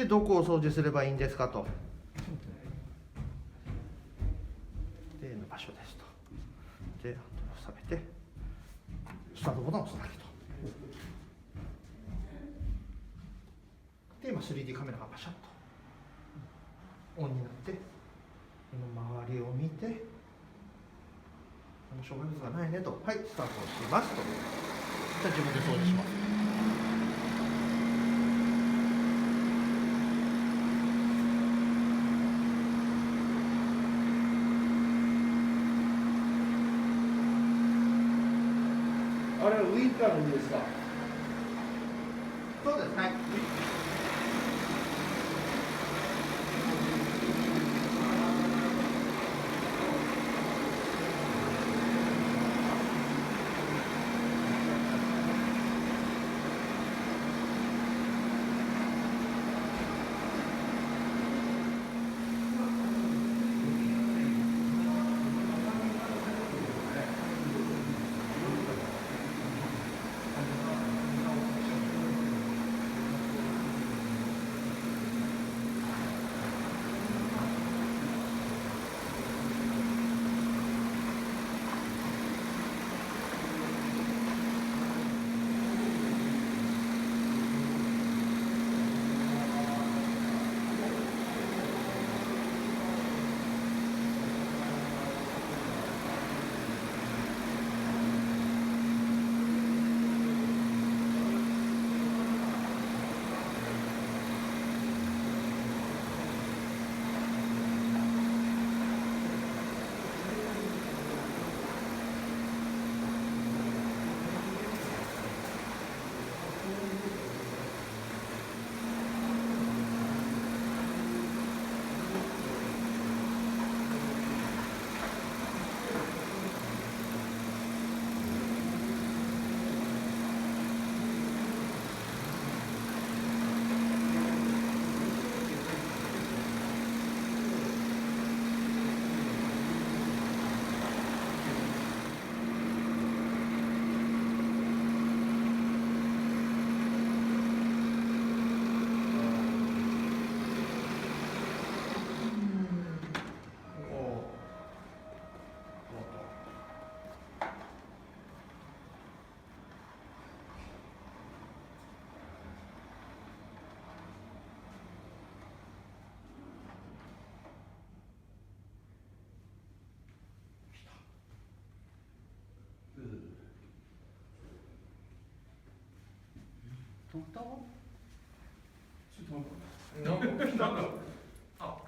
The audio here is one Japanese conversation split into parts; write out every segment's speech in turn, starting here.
でどこを掃除すればいいんですかと。での場所ですと。で下げてスタートボタンを押すだけと。で今 3D カメラがパシャッとオンになって、この周りを見て、障害物がないねと、はい、スタートをしますと。じゃあ自分で掃除します。あれはウインカーの海ですか？そうです、はい。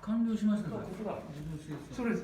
完了しましたね。それ